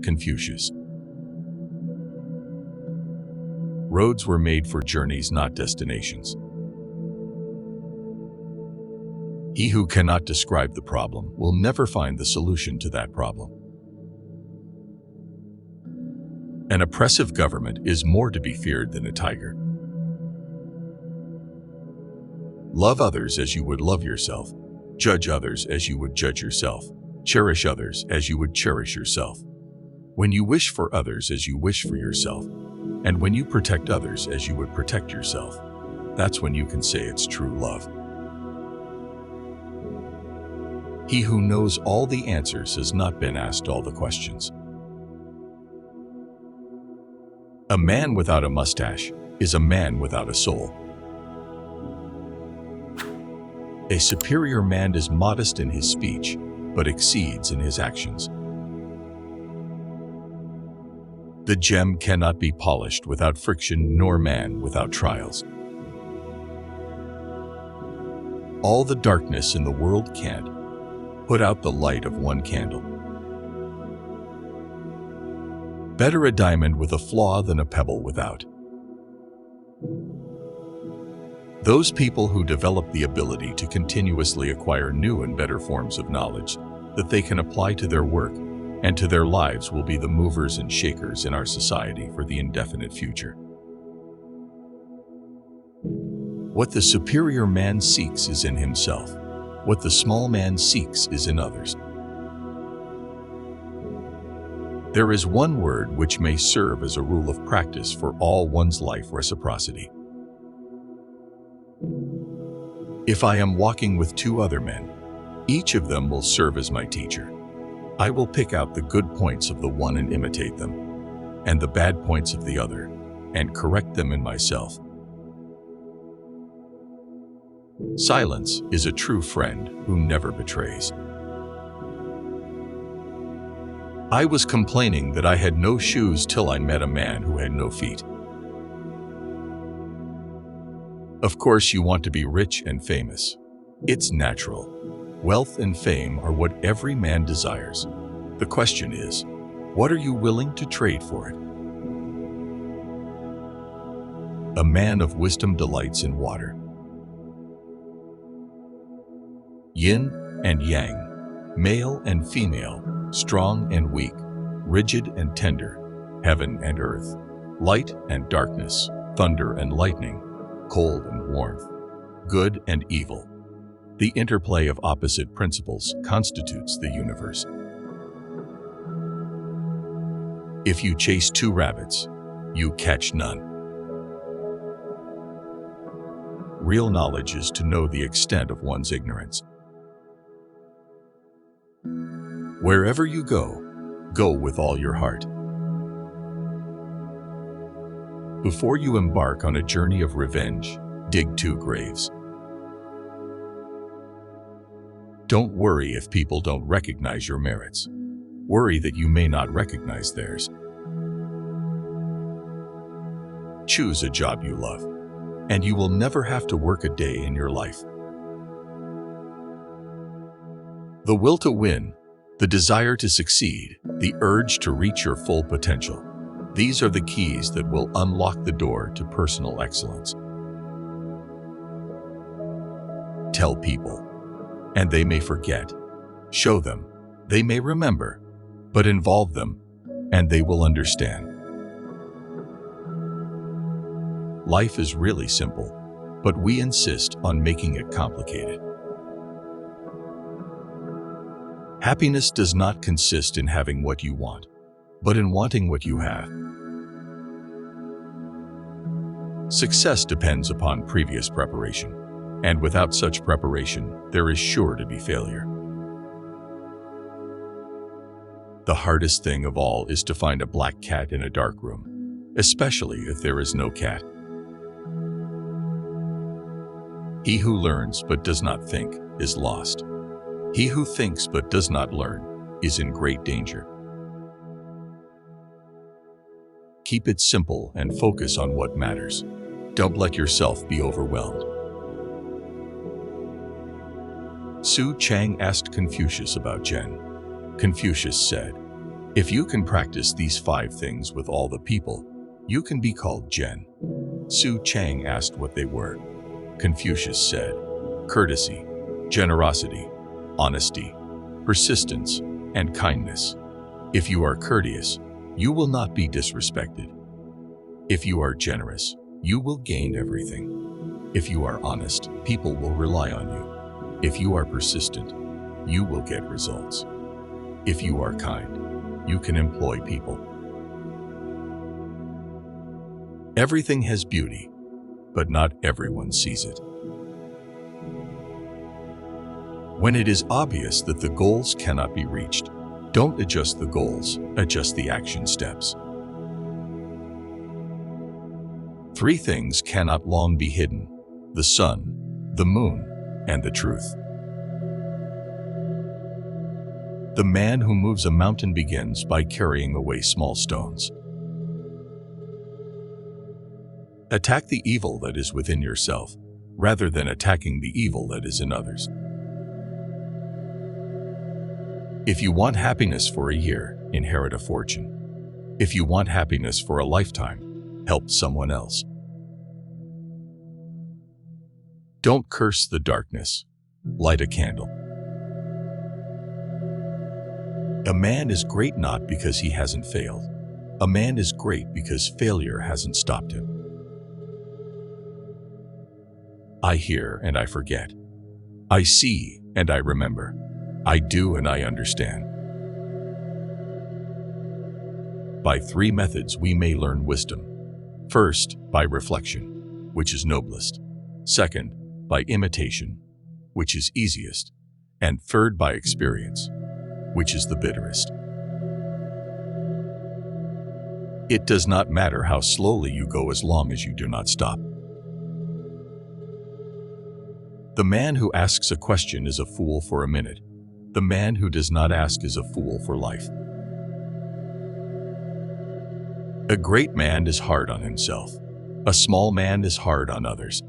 Confucius. Roads were made for journeys, not destinations. He who cannot describe the problem will never find the solution to that problem. An oppressive government is more to be feared than a tiger. Love others as you would love yourself. Judge others as you would judge yourself. Cherish others as you would cherish yourself. When you wish for others as you wish for yourself, and when you protect others as you would protect yourself, that's when you can say it's true love. He who knows all the answers has not been asked all the questions. A man without a mustache is a man without a soul. A superior man is modest in his speech, but exceeds in his actions. The gem cannot be polished without friction, nor man without trials. All the darkness in the world can't put out the light of one candle. Better a diamond with a flaw than a pebble without. Those people who develop the ability to continuously acquire new and better forms of knowledge that they can apply to their work and to their lives will be the movers and shakers in our society for the indefinite future. What the superior man seeks is in himself. What the small man seeks is in others. There is one word which may serve as a rule of practice for all one's life: reciprocity. If I am walking with two other men, each of them will serve as my teacher. I will pick out the good points of the one and imitate them, and the bad points of the other, and correct them in myself. Silence is a true friend who never betrays. I was complaining that I had no shoes till I met a man who had no feet. Of course, you want to be rich and famous. It's natural. Wealth and fame are what every man desires. The question is, what are you willing to trade for it? A man of wisdom delights in water. Yin and yang, male and female, strong and weak, rigid and tender, heaven and earth, light and darkness, thunder and lightning, cold and warmth, good and evil. The interplay of opposite principles constitutes the universe. If you chase two rabbits, you catch none. Real knowledge is to know the extent of one's ignorance. Wherever you go, go with all your heart. Before you embark on a journey of revenge, dig 2 graves. Don't worry if people don't recognize your merits. Worry that you may not recognize theirs. Choose a job you love, and you will never have to work a day in your life. The will to win, the desire to succeed, the urge to reach your full potential. These are the keys that will unlock the door to personal excellence. Tell people, and they may forget. Show them, they may remember, but involve them, and they will understand. Life is really simple, but we insist on making it complicated. Happiness does not consist in having what you want, but in wanting what you have. Success depends upon previous preparation, and without such preparation, there is sure to be failure. The hardest thing of all is to find a black cat in a dark room, especially if there is no cat. He who learns but does not think is lost. He who thinks but does not learn is in great danger. Keep it simple and focus on what matters. Don't let yourself be overwhelmed. Su Chang asked Confucius about Zen. Confucius said, If you can practice these 5 things with all the people, you can be called Jen. Su Chang asked what they were. Confucius said, courtesy, generosity, honesty, persistence, and kindness. If you are courteous, you will not be disrespected. If you are generous, you will gain everything. If you are honest, people will rely on you. If you are persistent, you will get results. If you are kind, you can employ people. Everything has beauty, but not everyone sees it. When it is obvious that the goals cannot be reached, don't adjust the goals, adjust the action steps. 3 things cannot long be hidden: the sun, the moon, and the truth. The man who moves a mountain begins by carrying away small stones. Attack the evil that is within yourself, rather than attacking the evil that is in others. If you want happiness for a year, inherit a fortune. If you want happiness for a lifetime, help someone else. Don't curse the darkness. Light a candle. A man is great not because he hasn't failed. A man is great because failure hasn't stopped him. I hear and I forget. I see and I remember. I do and I understand. By 3 methods we may learn wisdom. First, by reflection, which is noblest. Second, by imitation, which is easiest. And third, by experience, which is the bitterest. It does not matter how slowly you go as long as you do not stop. The man who asks a question is a fool for a minute. The man who does not ask is a fool for life. A great man is hard on himself. A small man is hard on others.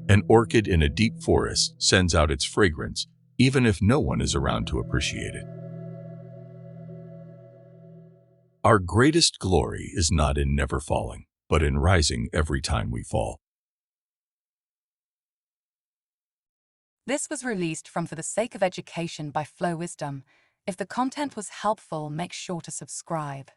An orchid in a deep forest sends out its fragrance, even if no one is around to appreciate it. Our greatest glory is not in never falling, but in rising every time we fall. This was released from For the Sake of Education by Flow Wisdom. If the content was helpful, make sure to subscribe.